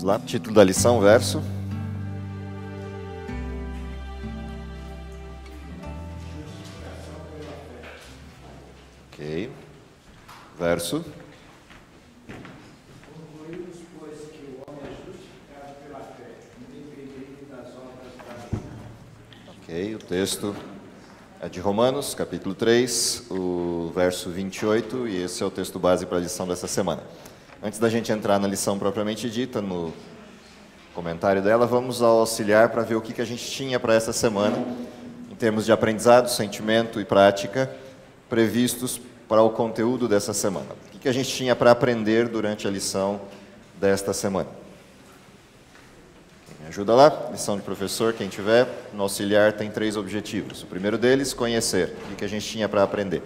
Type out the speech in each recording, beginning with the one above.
lá, título da lição, verso. Ok. Verso. Concluímos, pois, que o homem é justificado pela fé, independente das obras da lei. Ok, o texto é de Romanos, capítulo 3, o verso 28, e esse é o texto base para a lição dessa semana. Antes da gente entrar na lição propriamente dita, no comentário dela, vamos ao auxiliar para ver o que a gente tinha para essa semana, em termos de aprendizado, sentimento e prática, previstos para o conteúdo dessa semana. O que a gente tinha para aprender durante a lição desta semana? Quem me ajuda lá? Lição de professor, quem tiver. No auxiliar tem 3 objetivos. O primeiro deles, conhecer. O que a gente tinha para aprender?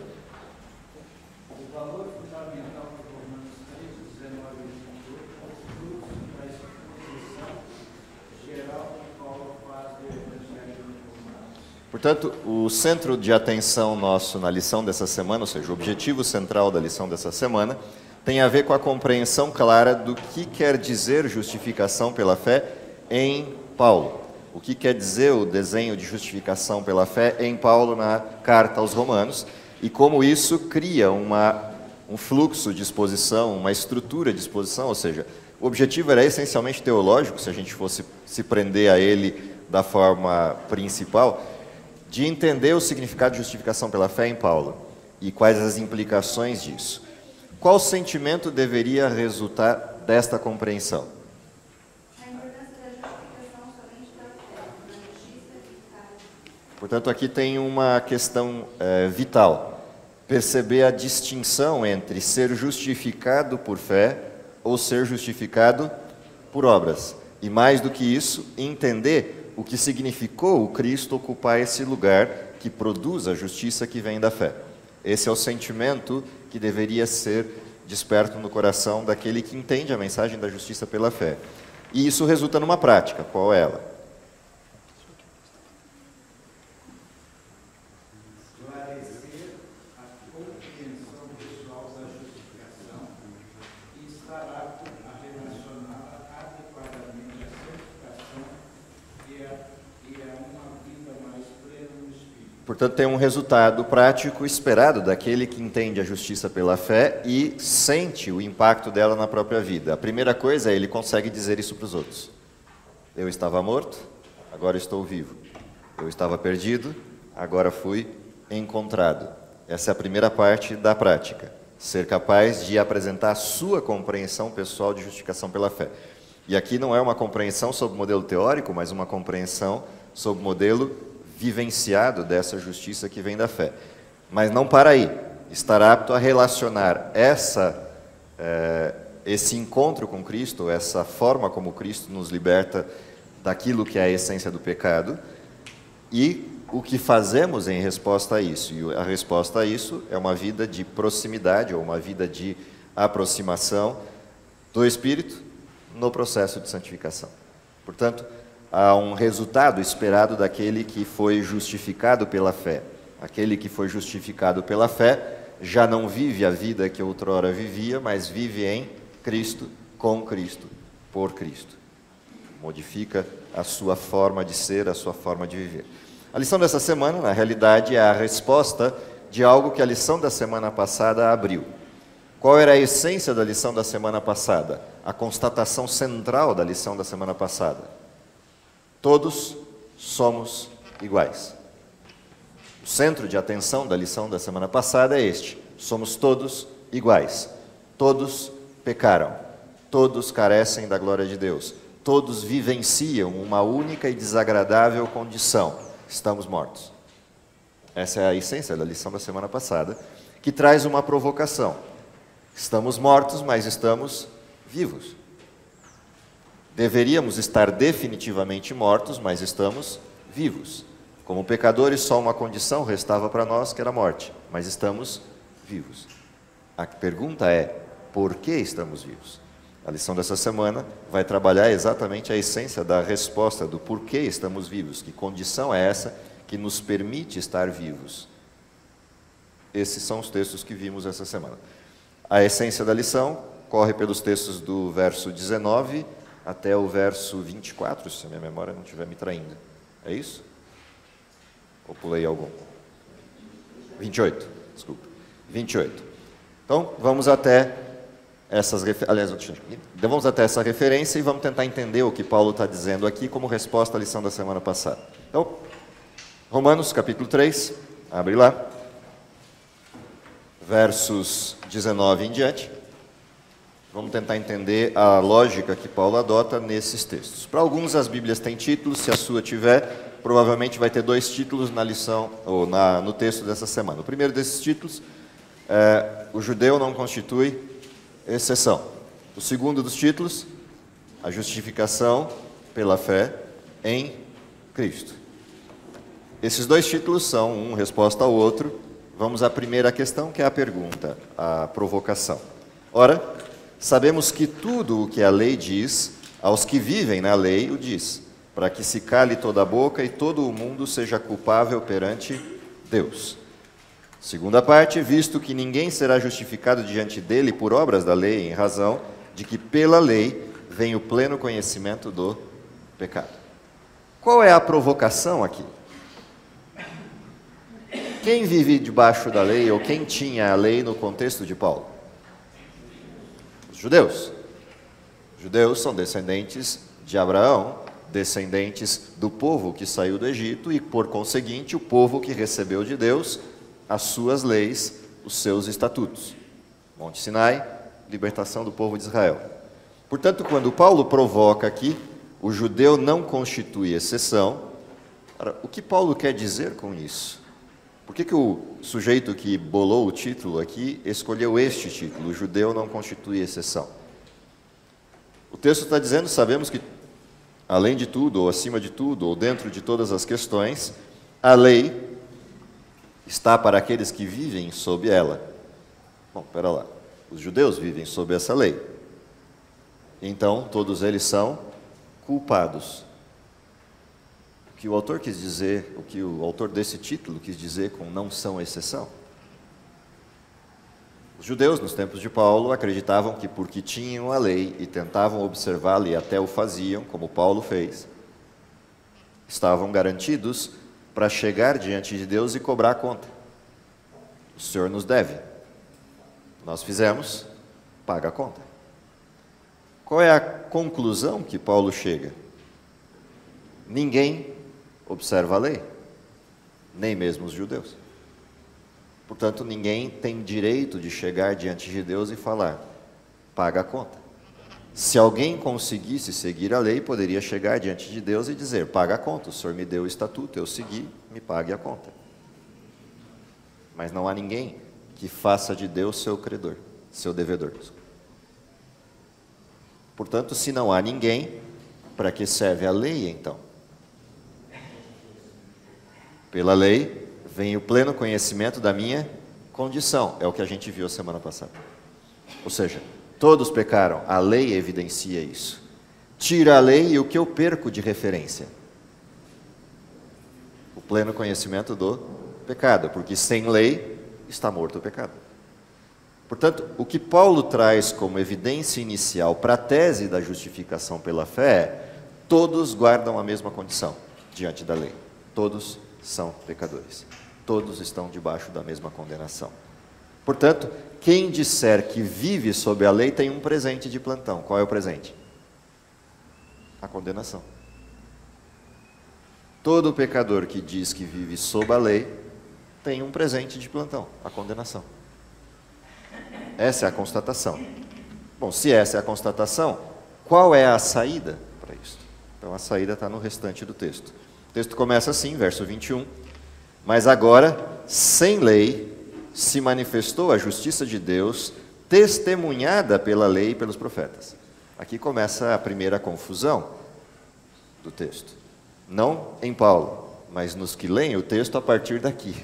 O valor fundamental de Romanos 3, 19 e 28 é os frutos da exposição geral que Paulo faz do Evangelho de Romanos. Portanto, o centro de atenção nosso na lição dessa semana, ou seja, o objetivo central da lição dessa semana, tem a ver com a compreensão clara do que quer dizer justificação pela fé em Paulo. O que quer dizer o desenho de justificação pela fé em Paulo na carta aos Romanos e como isso cria um fluxo de exposição, uma estrutura de exposição, ou seja, o objetivo era essencialmente teológico, se a gente fosse se prender a ele da forma principal, de entender o significado de justificação pela fé em Paulo e quais as implicações disso. Qual sentimento deveria resultar desta compreensão? A importância da justificação somente pela fé, na justiça eficaz. Portanto, aqui tem uma questão vital. Perceber a distinção entre ser justificado por fé ou ser justificado por obras. E mais do que isso, entender o que significou o Cristo ocupar esse lugar que produz a justiça que vem da fé. Esse é o sentimento que deveria ser desperto no coração daquele que entende a mensagem da justiça pela fé. E isso resulta numa prática. Qual é ela? Esclarecer a compreensão pessoal da justificação e estar apto a relacioná-la adequadamente à santificação e a uma vida mais plena no Espírito. Portanto, tem um resultado prático esperado daquele que entende a justiça pela fé e sente o impacto dela na própria vida. A primeira coisa é ele consegue dizer isso para os outros. Eu estava morto, agora estou vivo. Eu estava perdido, agora fui encontrado. Essa é a primeira parte da prática. Ser capaz de apresentar a sua compreensão pessoal de justificação pela fé. E aqui não é uma compreensão sob o modelo teórico, mas uma compreensão sob o modelo vivenciado dessa justiça que vem da fé. Mas não para aí. Estar apto a relacionar esse encontro com Cristo, essa forma como Cristo nos liberta daquilo que é a essência do pecado, e o que fazemos em resposta a isso. E a resposta a isso é uma vida de proximidade, ou uma vida de aproximação do Espírito no processo de santificação. Portanto, há um resultado esperado daquele que foi justificado pela fé. Aquele que foi justificado pela fé já não vive a vida que outrora vivia, mas vive em Cristo, com Cristo, por Cristo. Modifica a sua forma de ser, a sua forma de viver. A lição dessa semana, na realidade, é a resposta de algo que a lição da semana passada abriu. Qual era a essência da lição da semana passada? A constatação central da lição da semana passada. Todos somos iguais. O centro de atenção da lição da semana passada é este. Somos todos iguais. Todos pecaram. Todos carecem da glória de Deus. Todos vivenciam uma única e desagradável condição. Estamos mortos. Essa é a essência da lição da semana passada, que traz uma provocação. Estamos mortos, mas estamos vivos. Deveríamos estar definitivamente mortos, mas estamos vivos. Como pecadores, só uma condição restava para nós, que era a morte, mas estamos vivos. A pergunta é, por que estamos vivos? A lição dessa semana vai trabalhar exatamente a essência da resposta do porquê estamos vivos, que condição é essa que nos permite estar vivos. Esses são os textos que vimos essa semana. A essência da lição corre pelos textos do verso 19 até o verso 24, se a minha memória não estiver me traindo. É isso? Ou pulei algum? 28, desculpa. 28. Então, vamos até vamos até essa referência e vamos tentar entender o que Paulo está dizendo aqui como resposta à lição da semana passada. Então, Romanos, capítulo 3, abre lá, versos 19 em diante. Vamos tentar entender a lógica que Paulo adota nesses textos. Para alguns, as Bíblias têm títulos, se a sua tiver, provavelmente vai ter 2 títulos na lição, ou no texto dessa semana. O primeiro desses títulos é: o judeu não constitui exceção. O segundo dos títulos, a justificação pela fé em Cristo. Esses 2 títulos são um resposta ao outro. Vamos à primeira questão, que é a pergunta, a provocação. Ora, sabemos que tudo o que a lei diz, aos que vivem na lei o diz, para que se cale toda a boca e todo o mundo seja culpável perante Deus. Segunda parte, visto que ninguém será justificado diante dele por obras da lei, em razão de que pela lei vem o pleno conhecimento do pecado. Qual é a provocação aqui? Quem vive debaixo da lei, ou quem tinha a lei no contexto de Paulo? Os judeus. Os judeus são descendentes de Abraão, descendentes do povo que saiu do Egito e, por conseguinte, o povo que recebeu de Deus as suas leis, os seus estatutos. Monte Sinai, libertação do povo de Israel. Portanto, quando Paulo provoca aqui, o judeu não constitui exceção. Ora, o que Paulo quer dizer com isso? Por que o sujeito que bolou o título aqui escolheu este título, o judeu não constitui exceção? O texto está dizendo, sabemos que, além de tudo, ou acima de tudo, ou dentro de todas as questões, a lei está para aqueles que vivem sob ela. Bom, espera lá. Os judeus vivem sob essa lei. Então, todos eles são culpados. O que o autor quis dizer, o que o autor desse título quis dizer com não são exceção? Os judeus, nos tempos de Paulo, acreditavam que porque tinham a lei e tentavam observá-la e até o faziam, como Paulo fez, estavam garantidos para chegar diante de Deus e cobrar a conta. O Senhor nos deve. Nós fizemos, paga a conta. Qual é a conclusão que Paulo chega? Ninguém observa a lei, nem mesmo os judeus. Portanto, ninguém tem direito de chegar diante de Deus e falar, paga a conta. Se alguém conseguisse seguir a lei, poderia chegar diante de Deus e dizer, paga a conta, o Senhor me deu o estatuto, eu segui, me pague a conta. Mas não há ninguém que faça de Deus seu credor, seu devedor. Portanto, se não há ninguém, para que serve a lei então? Pela lei vem o pleno conhecimento da minha condição, é o que a gente viu a semana passada. Ou seja, todos pecaram, a lei evidencia isso. Tira a lei e o que eu perco de referência? O pleno conhecimento do pecado, porque sem lei está morto o pecado. Portanto, o que Paulo traz como evidência inicial para a tese da justificação pela fé é: todos guardam a mesma condição diante da lei. Todos são pecadores. Todos estão debaixo da mesma condenação. Portanto, quem disser que vive sob a lei tem um presente de plantão. Qual é o presente? A condenação. Todo pecador que diz que vive sob a lei tem um presente de plantão, a condenação. Essa é a constatação. Bom, se essa é a constatação, qual é a saída para isso? Então, a saída está no restante do texto. O texto começa assim, verso 21. Mas agora, sem lei, se manifestou a justiça de Deus, testemunhada pela lei e pelos profetas. Aqui começa a primeira confusão do texto. Não em Paulo, mas nos que leem o texto a partir daqui,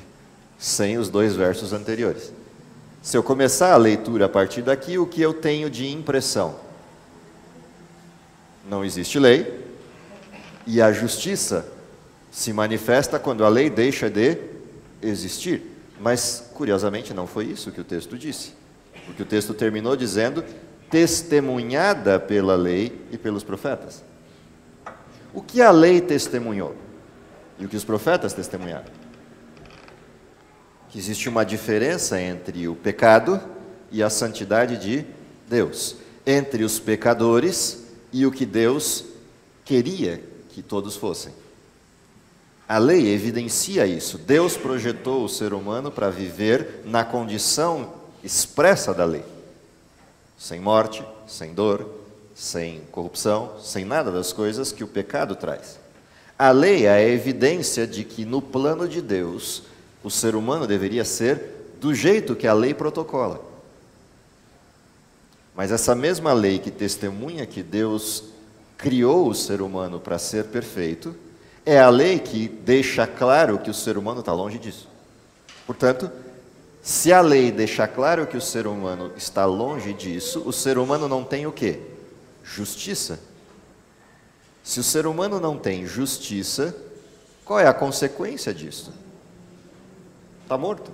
sem os 2 versos anteriores. Se eu começar a leitura a partir daqui, o que eu tenho de impressão? Não existe lei, e a justiça se manifesta quando a lei deixa de existir. Mas, curiosamente, não foi isso que o texto disse. Porque o texto terminou dizendo, testemunhada pela lei e pelos profetas. O que a lei testemunhou e o que os profetas testemunharam? Que existe uma diferença entre o pecado e a santidade de Deus, entre os pecadores e o que Deus queria que todos fossem. A lei evidencia isso. Deus projetou o ser humano para viver na condição expressa da lei. Sem morte, sem dor, sem corrupção, sem nada das coisas que o pecado traz. A lei é a evidência de que no plano de Deus, o ser humano deveria ser do jeito que a lei protocola. Mas essa mesma lei que testemunha que Deus criou o ser humano para ser perfeito, é a lei que deixa claro que o ser humano está longe disso. Portanto, se a lei deixa claro que o ser humano está longe disso, o ser humano não tem o quê? Justiça. Se o ser humano não tem justiça, qual é a consequência disso? Está morto.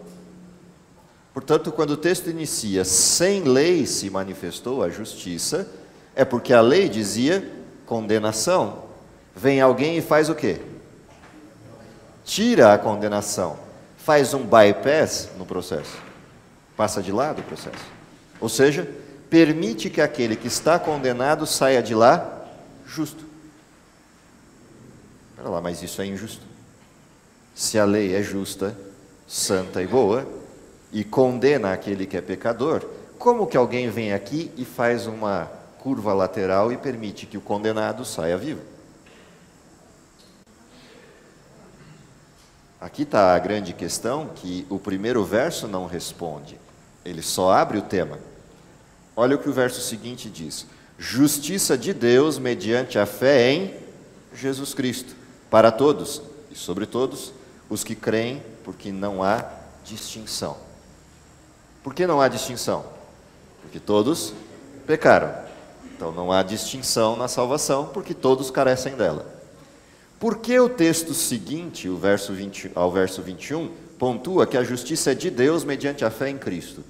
Portanto, quando o texto inicia, sem lei se manifestou a justiça, é porque a lei dizia condenação. Vem alguém e faz o quê? Tira a condenação. Faz um bypass no processo. Passa de lado o processo. Ou seja, permite que aquele que está condenado saia de lá justo. Espera lá, mas isso é injusto. Se a lei é justa, santa e boa, e condena aquele que é pecador, como que alguém vem aqui e faz uma curva lateral e permite que o condenado saia vivo? Aqui está a grande questão que o primeiro verso não responde. Ele só abre o tema. Olha o que o verso seguinte diz. Justiça de Deus mediante a fé em Jesus Cristo, para todos e sobre todos os que creem, porque não há distinção. Por que não há distinção? Porque todos pecaram. Então não há distinção na salvação, porque todos carecem dela. Por que o texto seguinte, o verso 20 ao verso 21, pontua que a justiça é de Deus mediante a fé em Cristo?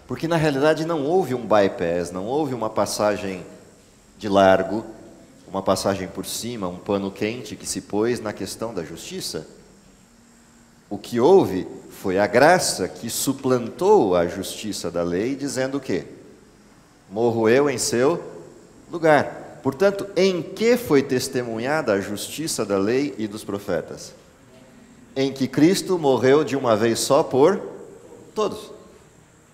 Porque na realidade não houve um bypass, não houve uma passagem de largo, uma passagem por cima, um pano quente que se pôs na questão da justiça. O que houve foi a graça que suplantou a justiça da lei, dizendo o quê? Morro eu em seu lugar. Portanto, em que foi testemunhada a justiça da lei e dos profetas? Em que Cristo morreu de uma vez só por todos.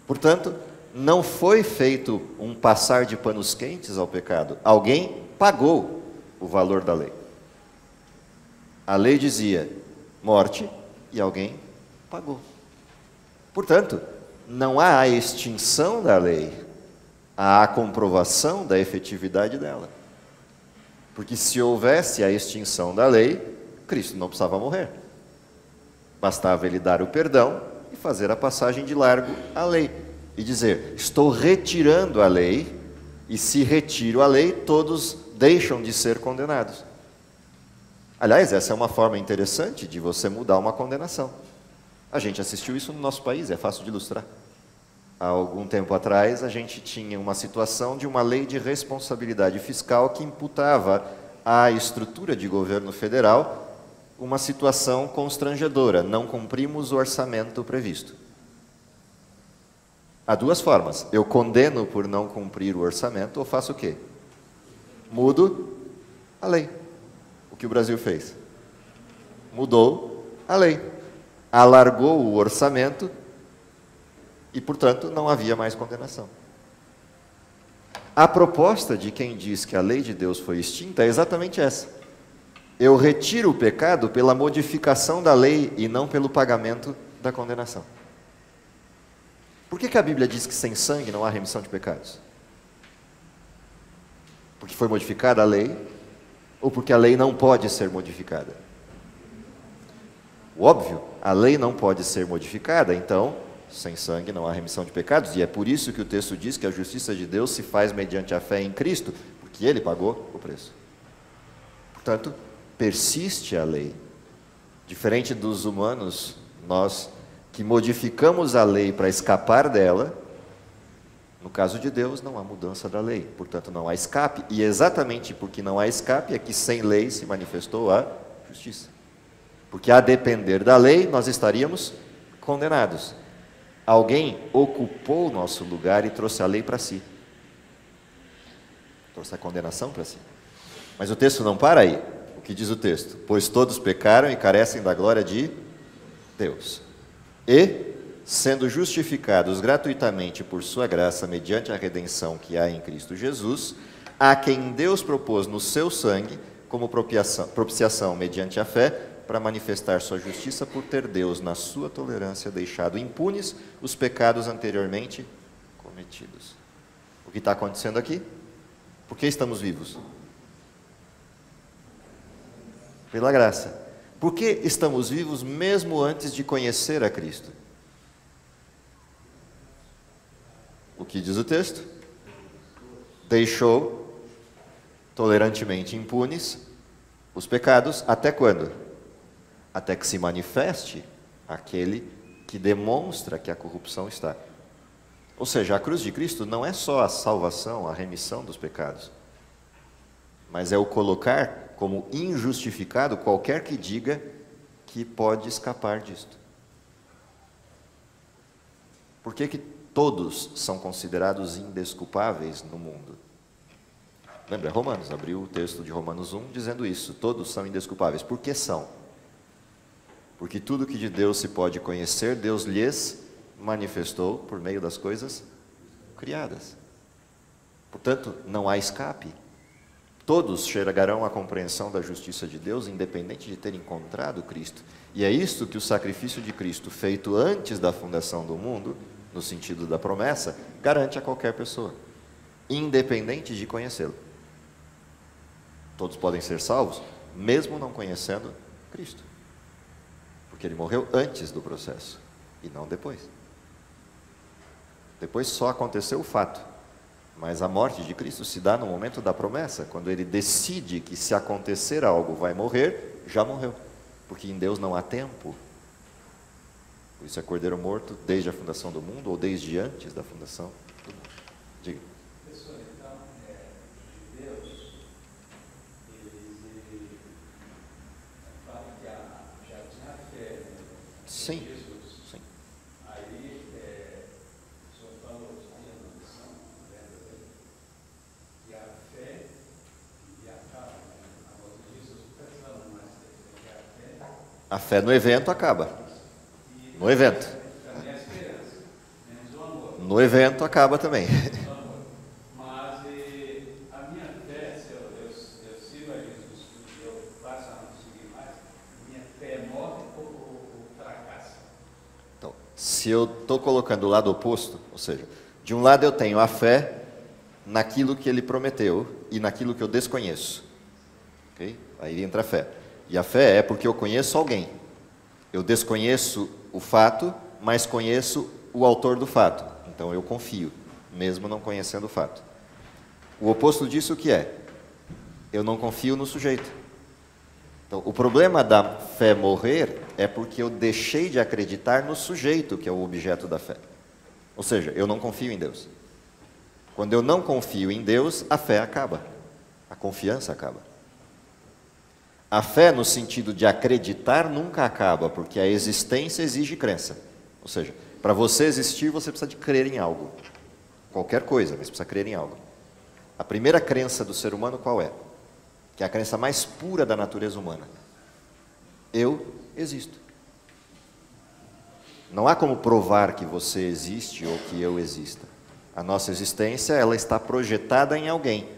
Portanto, não foi feito um passar de panos quentes ao pecado. Alguém pagou o valor da lei. A lei dizia morte e alguém pagou. Portanto, não há a extinção da lei, há a comprovação da efetividade dela. Porque se houvesse a extinção da lei, Cristo não precisava morrer. Bastava ele dar o perdão e fazer a passagem de largo à lei. E dizer, estou retirando a lei, e se retiro a lei, todos deixam de ser condenados. Aliás, essa é uma forma interessante de você mudar uma condenação. A gente assistiu isso no nosso país, é fácil de ilustrar. Há algum tempo atrás, a gente tinha uma situação de uma lei de responsabilidade fiscal que imputava à estrutura de governo federal uma situação constrangedora. Não cumprimos o orçamento previsto. Há duas formas. Eu condeno por não cumprir o orçamento ou faço o quê? Mudo a lei. O que o Brasil fez? Mudou a lei. Alargou o orçamento e, portanto, não havia mais condenação. A proposta de quem diz que a lei de Deus foi extinta é exatamente essa. Eu retiro o pecado pela modificação da lei e não pelo pagamento da condenação. Por que a Bíblia diz que sem sangue não há remissão de pecados? Porque foi modificada a lei ou porque a lei não pode ser modificada? O óbvio, a lei não pode ser modificada, então sem sangue não há remissão de pecados, e é por isso que o texto diz que a justiça de Deus se faz mediante a fé em Cristo, porque Ele pagou o preço. Portanto, persiste a lei. Diferente dos humanos, nós que modificamos a lei para escapar dela, No caso de Deus, não há mudança da lei, portanto não há escape. E exatamente porque não há escape é que sem lei se manifestou a justiça. Porque a depender da lei, nós estaríamos condenados. Alguém ocupou o nosso lugar e trouxe a lei para si. Trouxe a condenação para si. Mas o texto não para aí. O que diz o texto? Pois todos pecaram e carecem da glória de Deus. E, sendo justificados gratuitamente por sua graça, mediante a redenção que há em Cristo Jesus, a quem Deus propôs no seu sangue, como propiciação mediante a fé, para manifestar sua justiça por ter Deus, na sua tolerância, deixado impunes os pecados anteriormente cometidos. O que está acontecendo aqui? Por que estamos vivos? Pela graça. Por que estamos vivos mesmo antes de conhecer a Cristo? O que diz o texto? Deixou tolerantemente impunes os pecados até quando? Até que se manifeste aquele que demonstra que a corrupção está. Ou seja, a cruz de Cristo não é só a salvação, a remissão dos pecados, mas é o colocar como injustificado qualquer que diga que pode escapar disto. Por que todos são considerados indesculpáveis no mundo? Lembra, Romanos, abriu o texto de Romanos 1 dizendo isso, todos são indesculpáveis. Por que são? Porque tudo que de Deus se pode conhecer, Deus lhes manifestou por meio das coisas criadas. Portanto, não há escape. Todos chegarão à compreensão da justiça de Deus, independente de ter encontrado Cristo. E é isto que o sacrifício de Cristo, feito antes da fundação do mundo, no sentido da promessa, garante a qualquer pessoa, independente de conhecê-lo. Todos podem ser salvos, mesmo não conhecendo Cristo. Porque ele morreu antes do processo, e não depois. Depois só aconteceu o fato. Mas a morte de Cristo se dá no momento da promessa, quando ele decide que se acontecer algo vai morrer, já morreu. Porque em Deus não há tempo. Por isso é cordeiro morto desde a fundação do mundo, ou desde antes da fundação do mundo. Diga. Professor, então, de Deus, ele fala que já tinha fé em Sim. Jesus. Sim. Aí, o senhor falou que a noção, que a fé e a calma, a voz de Jesus está falando mais que a fé. A fé no evento acaba. No evento. Também a esperança, menos o amor. No evento acaba também. Mas a minha fé, se eu sirvo a Jesus e eu faço a não seguir mais, minha fé morre ou fracassa? Então, se eu estou colocando o lado oposto, ou seja, de um lado eu tenho a fé naquilo que ele prometeu e naquilo que eu desconheço. Okay? Aí entra a fé. E a fé é porque eu conheço alguém. Eu desconheço o fato, mas conheço o autor do fato. Então eu confio, mesmo não conhecendo o fato. O oposto disso o que é? Eu não confio no sujeito. Então, o problema da fé morrer é porque eu deixei de acreditar no sujeito, que é o objeto da fé. Ou seja, eu não confio em Deus. Quando eu não confio em Deus, a fé acaba. A confiança acaba. A fé, no sentido de acreditar, nunca acaba, porque a existência exige crença. Ou seja, para você existir, você precisa de crer em algo. Qualquer coisa, mas precisa crer em algo. A primeira crença do ser humano qual é? Que é a crença mais pura da natureza humana. Eu existo. Não há como provar que você existe ou que eu exista. A nossa existência, ela está projetada em alguém.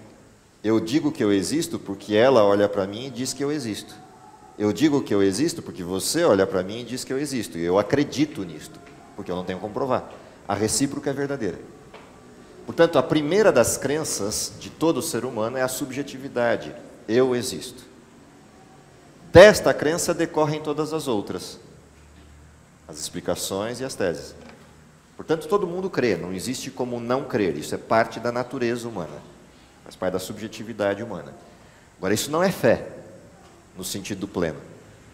Eu digo que eu existo porque ela olha para mim e diz que eu existo. Eu digo que eu existo porque você olha para mim e diz que eu existo. E eu acredito nisto, porque eu não tenho como provar. A recíproca é verdadeira. Portanto, a primeira das crenças de todo ser humano é a subjetividade. Eu existo. Desta crença decorrem todas as outras. As explicações e as teses. Portanto, todo mundo crê, não existe como não crer. Isso é parte da natureza humana. Faz parte da subjetividade humana. Agora, isso não é fé, no sentido pleno.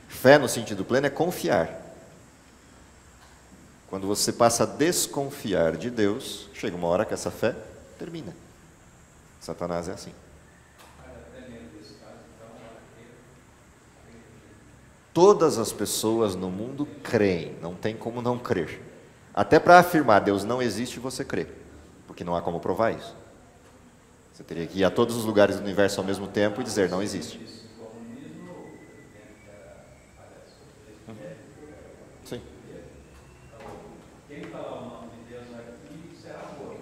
Fé, no sentido pleno, é confiar. Quando você passa a desconfiar de Deus, chega uma hora que essa fé termina. Satanás é assim. Todas as pessoas no mundo creem, não tem como não crer. Até para afirmar Deus não existe, você crê, porque não há como provar isso. Você teria que ir a todos os lugares do universo ao mesmo tempo e dizer não existe. Sim. Quem falar o nome de Deus aqui será morto.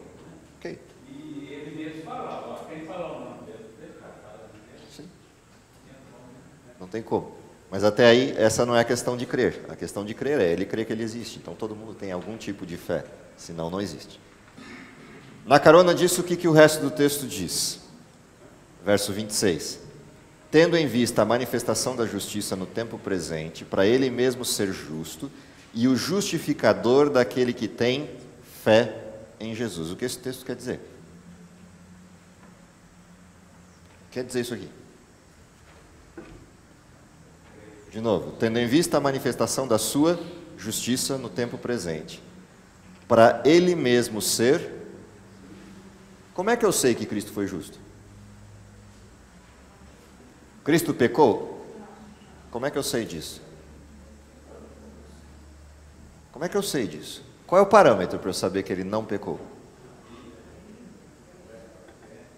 Ok. E ele mesmo falava, quem falar o nome de Deus, Sim. Não tem como. Mas até aí, essa não é a questão de crer. A questão de crer é ele crer que ele existe. Então todo mundo tem algum tipo de fé, senão não existe. Na carona disso, o que o resto do texto diz? Verso 26. Tendo em vista a manifestação da justiça no tempo presente, para ele mesmo ser justo, e o justificador daquele que tem fé em Jesus. O que esse texto quer dizer? Quer dizer isso aqui? De novo, tendo em vista a manifestação da sua justiça no tempo presente, para ele mesmo ser. Como é que eu sei que Cristo foi justo? Cristo pecou? Como é que eu sei disso? Como é que eu sei disso? Qual é o parâmetro para eu saber que ele não pecou?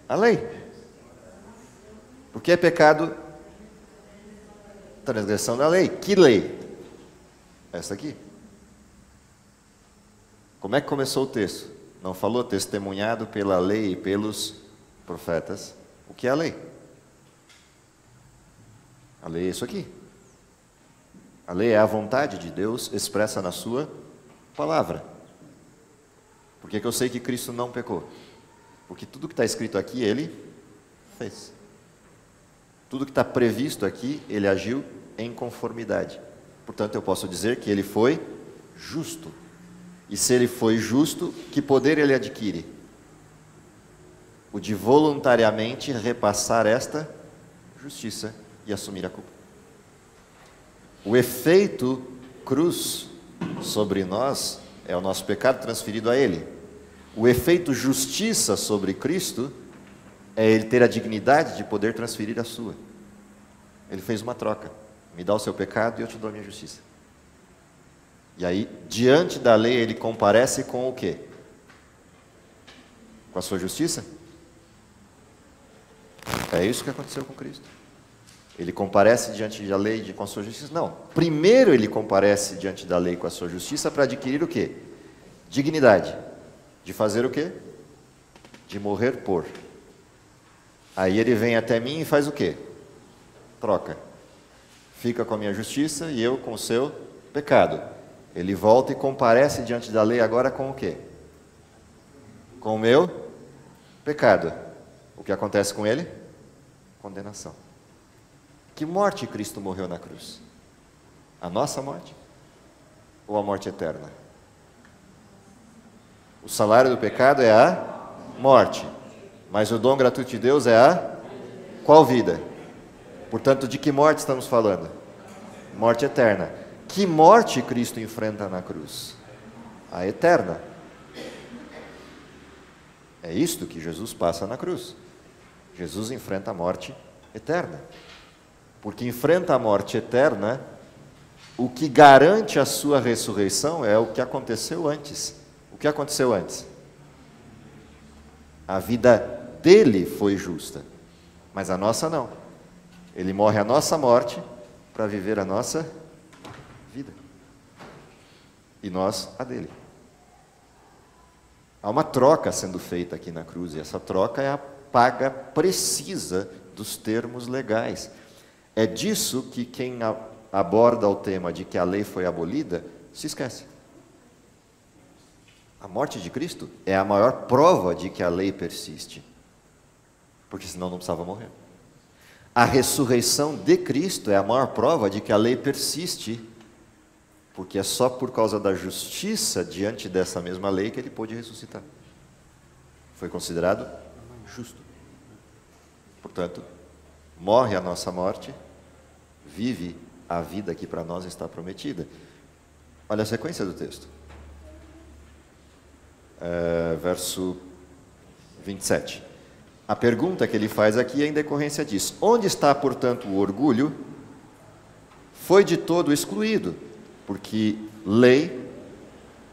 A lei. Porque é pecado transgressão da lei. Que lei? Essa aqui. Como é que começou o texto? Não falou testemunhado pela lei e pelos profetas. O que é a lei? A lei é isso aqui. A lei é a vontade de Deus expressa na sua palavra. Por que eu sei que Cristo não pecou? Porque tudo que está escrito aqui, ele fez. Tudo que está previsto aqui, ele agiu em conformidade. Portanto, eu posso dizer que ele foi justo. E se ele foi justo, que poder ele adquire? O de voluntariamente repassar esta justiça e assumir a culpa. O efeito cruz sobre nós é o nosso pecado transferido a ele. O efeito justiça sobre Cristo é ele ter a dignidade de poder transferir a sua. Ele fez uma troca. Me dá o seu pecado e eu te dou a minha justiça. E aí, diante da lei, ele comparece com o quê? Com a sua justiça? É isso que aconteceu com Cristo. Ele comparece diante da lei com a sua justiça? Não. Primeiro ele comparece diante da lei com a sua justiça para adquirir o quê? Dignidade. De fazer o quê? De morrer por. Aí ele vem até mim e faz o quê? Troca. Fica com a minha justiça e eu com o seu pecado. Ele volta e comparece diante da lei agora com o quê? Com o meu pecado. O que acontece com ele? Condenação. Que morte Cristo morreu na cruz? A nossa morte? Ou a morte eterna? O salário do pecado é a morte. Mas o dom gratuito de Deus é a qual vida? Portanto, de que morte estamos falando? Morte eterna. Que morte Cristo enfrenta na cruz? A eterna. É isto que Jesus passa na cruz. Jesus enfrenta a morte eterna. Porque enfrenta a morte eterna, o que garante a sua ressurreição é o que aconteceu antes. O que aconteceu antes? A vida dele foi justa, mas a nossa não. Ele morre a nossa morte para viver a nossa vida. E nós a dele. Há uma troca sendo feita aqui na cruz, e essa troca é a paga precisa dos termos legais. É disso que quem aborda o tema de que a lei foi abolida, se esquece. A morte de Cristo é a maior prova de que a lei persiste. Porque senão não precisava morrer. A ressurreição de Cristo é a maior prova de que a lei persiste. Porque é só por causa da justiça diante dessa mesma lei que ele pôde ressuscitar. Foi considerado justo. Portanto, morre a nossa morte, vive a vida que para nós está prometida. Olha a sequência do texto. verso 27. A pergunta que ele faz aqui é em decorrência disso. Onde está, portanto, o orgulho? Foi de todo excluído, porque lei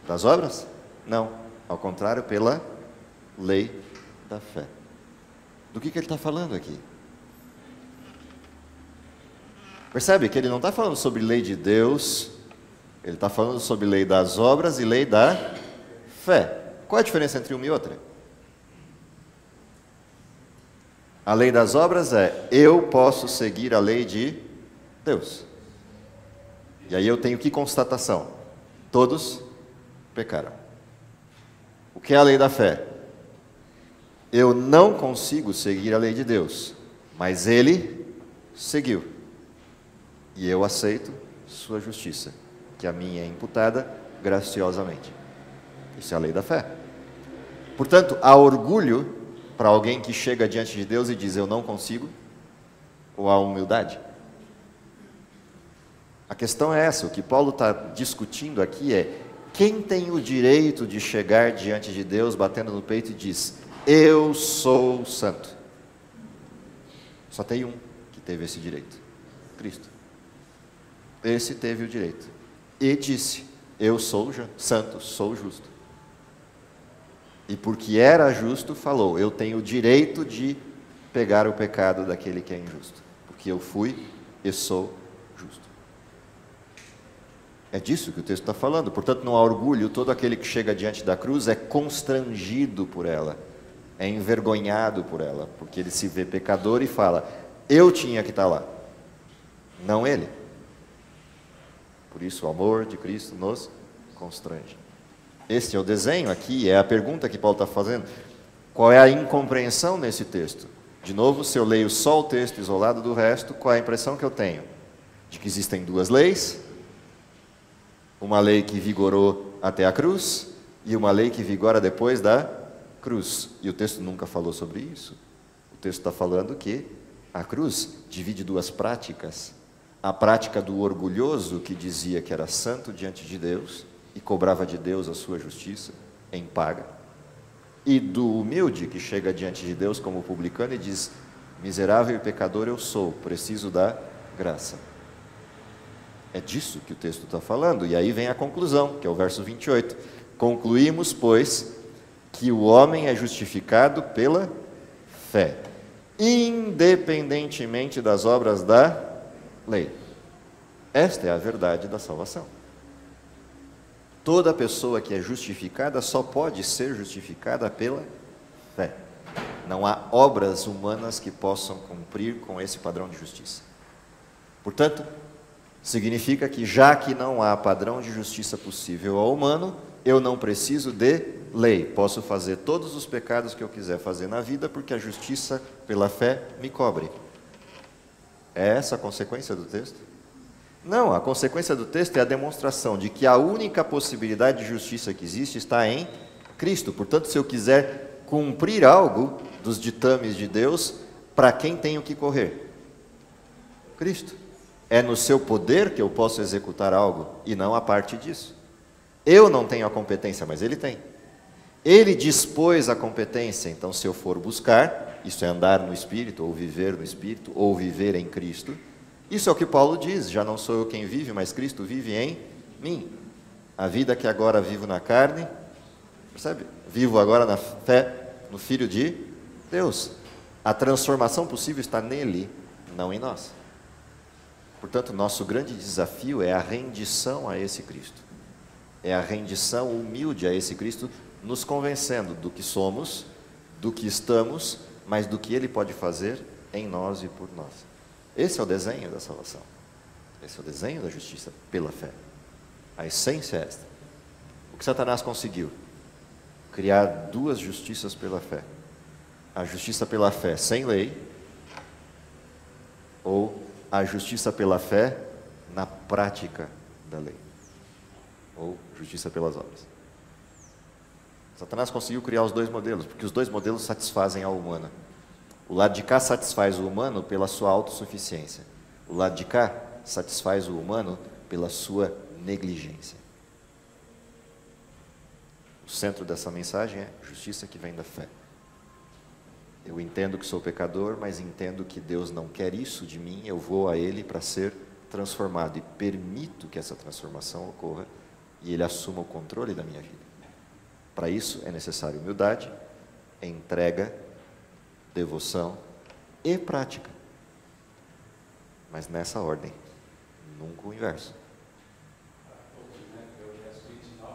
das obras? Não, ao contrário, pela lei da fé. Do que ele está falando aqui? Percebe que ele não está falando sobre lei de Deus, ele está falando sobre lei das obras e lei da fé. Qual é a diferença entre uma e outra? A lei das obras é, eu posso seguir a lei de Deus. E aí eu tenho que constatação? Todos pecaram. O que é a lei da fé? Eu não consigo seguir a lei de Deus, mas ele seguiu. E eu aceito sua justiça, que a mim é imputada graciosamente. Isso é a lei da fé. Portanto, há orgulho para alguém que chega diante de Deus e diz, eu não consigo? Ou há humildade? A questão é essa, o que Paulo está discutindo aqui é, quem tem o direito de chegar diante de Deus, batendo no peito e diz, eu sou santo? Só tem um que teve esse direito, Cristo. Esse teve o direito. E disse, eu sou santo, sou justo. E porque era justo, falou, eu tenho o direito de pegar o pecado daquele que é injusto. Porque eu fui e sou justo. É disso que o texto está falando. Portanto, não há orgulho. Todo aquele que chega diante da cruz é constrangido por ela. É envergonhado por ela. Porque ele se vê pecador e fala, eu tinha que estar lá. Não ele. Por isso o amor de Cristo nos constrange. Este é o desenho aqui, é a pergunta que Paulo está fazendo. Qual é a incompreensão nesse texto? De novo, se eu leio só o texto isolado do resto, qual é a impressão que eu tenho? De que existem duas leis, uma lei que vigorou até a cruz e uma lei que vigora depois da cruz. E o texto nunca falou sobre isso. O texto está falando que a cruz divide duas práticas. A prática do orgulhoso que dizia que era santo diante de Deus e cobrava de Deus a sua justiça em paga, e do humilde que chega diante de Deus como publicano e diz, miserável e pecador eu sou, preciso da graça. É disso que o texto está falando, e aí vem a conclusão, que é o verso 28. Concluímos, pois, que o homem é justificado pela fé, independentemente das obras da lei. Esta é a verdade da salvação. Toda pessoa que é justificada só pode ser justificada pela fé. Não há obras humanas que possam cumprir com esse padrão de justiça. Portanto, significa que já que não há padrão de justiça possível ao humano, eu não preciso de lei. Posso fazer todos os pecados que eu quiser fazer na vida, porque a justiça pela fé me cobre. É essa a consequência do texto? Não, a consequência do texto é a demonstração de que a única possibilidade de justiça que existe está em Cristo. Portanto, se eu quiser cumprir algo dos ditames de Deus, para quem tenho que correr? Cristo. É no seu poder que eu posso executar algo, e não a parte disso. Eu não tenho a competência, mas Ele tem. Ele dispôs a competência, então se eu for buscar, isso é andar no Espírito, ou viver no Espírito, ou viver em Cristo. Isso é o que Paulo diz, já não sou eu quem vive, mas Cristo vive em mim. A vida que agora vivo na carne, percebe? Vivo agora na fé, no Filho de Deus. A transformação possível está nele, não em nós. Portanto, nosso grande desafio é a rendição a esse Cristo. É a rendição humilde a esse Cristo, nos convencendo do que somos, do que estamos, mas do que Ele pode fazer em nós e por nós. Esse é o desenho da salvação. Esse é o desenho da justiça pela fé. A essência é esta. O que Satanás conseguiu? Criar duas justiças pela fé. A justiça pela fé sem lei, ou a justiça pela fé na prática da lei, ou justiça pelas obras. Satanás conseguiu criar os dois modelos, porque os dois modelos satisfazem a humana. O lado de cá satisfaz o humano pela sua autossuficiência. O lado de cá satisfaz o humano pela sua negligência. O centro dessa mensagem é justiça que vem da fé. Eu entendo que sou pecador, mas entendo que Deus não quer isso de mim, eu vou a Ele para ser transformado e permito que essa transformação ocorra e Ele assuma o controle da minha vida. Para isso é necessário humildade, entrega, devoção e prática. Mas nessa ordem, nunca o inverso.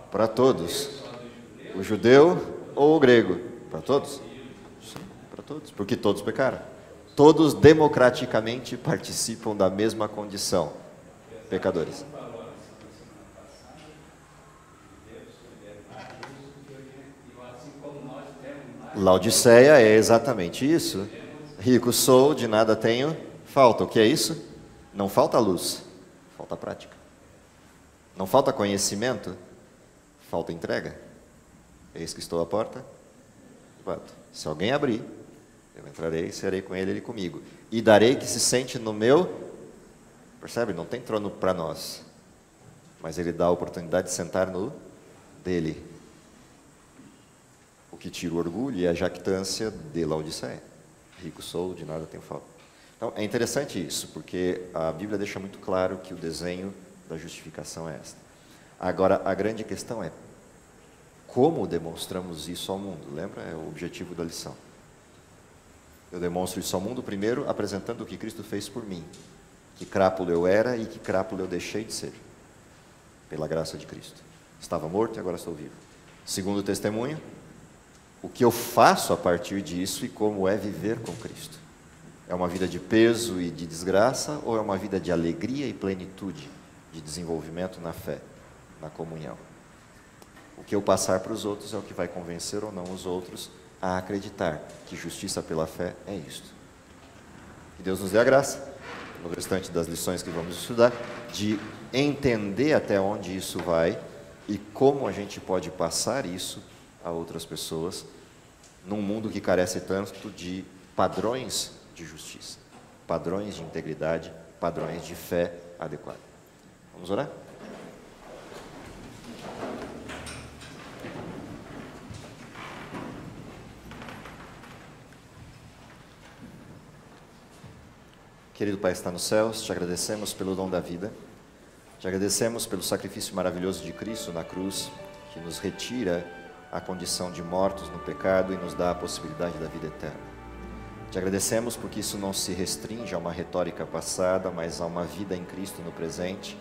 Para todos. O judeu ou o grego? Para todos? Sim, para todos. Porque todos pecaram. Todos democraticamente participam da mesma condição. Pecadores. Laodiceia é exatamente isso. Rico sou, de nada tenho falta. O que é isso? Não falta luz, falta prática. Não falta conhecimento, falta entrega. Eis que estou à porta, bato. Se alguém abrir, eu entrarei, serei com ele, ele comigo. E darei que se sente no meu... Percebe? Não tem trono para nós. Mas ele dá a oportunidade de sentar no dele. O que tira o orgulho e a jactância de Laodiceia. Rico sou, de nada tenho falta. Então, é interessante isso, porque a Bíblia deixa muito claro que o desenho da justificação é esta. Agora, a grande questão é como demonstramos isso ao mundo? Lembra? É o objetivo da lição. Eu demonstro isso ao mundo, primeiro, apresentando o que Cristo fez por mim. Que crápulo eu era e que crápulo eu deixei de ser. Pela graça de Cristo. Estava morto e agora estou vivo. Segundo testemunho, o que eu faço a partir disso e como é viver com Cristo. É uma vida de peso e de desgraça ou é uma vida de alegria e plenitude, de desenvolvimento na fé, na comunhão? O que eu passar para os outros é o que vai convencer ou não os outros a acreditar que justiça pela fé é isto. Que Deus nos dê a graça, no restante das lições que vamos estudar, de entender até onde isso vai e como a gente pode passar isso a outras pessoas num mundo que carece tanto de padrões de justiça, padrões de integridade, padrões de fé adequada. Vamos orar? Querido Pai que está nos céus, te agradecemos pelo dom da vida, te agradecemos pelo sacrifício maravilhoso de Cristo na cruz, que nos retira a condição de mortos no pecado e nos dá a possibilidade da vida eterna. Te agradecemos porque isso não se restringe a uma retórica passada, mas a uma vida em Cristo no presente,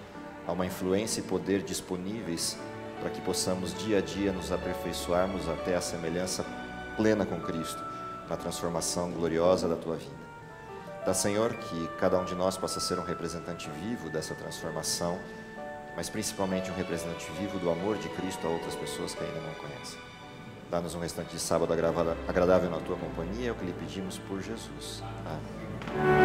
a uma influência e poder disponíveis para que possamos dia a dia nos aperfeiçoarmos até a semelhança plena com Cristo, na transformação gloriosa da Tua vida. Dá, Senhor, que cada um de nós possa ser um representante vivo dessa transformação, mas principalmente um representante vivo do amor de Cristo a outras pessoas que ainda não conhecem. Dá-nos um restante de sábado agradável na Tua companhia, é o que lhe pedimos por Jesus. Amém.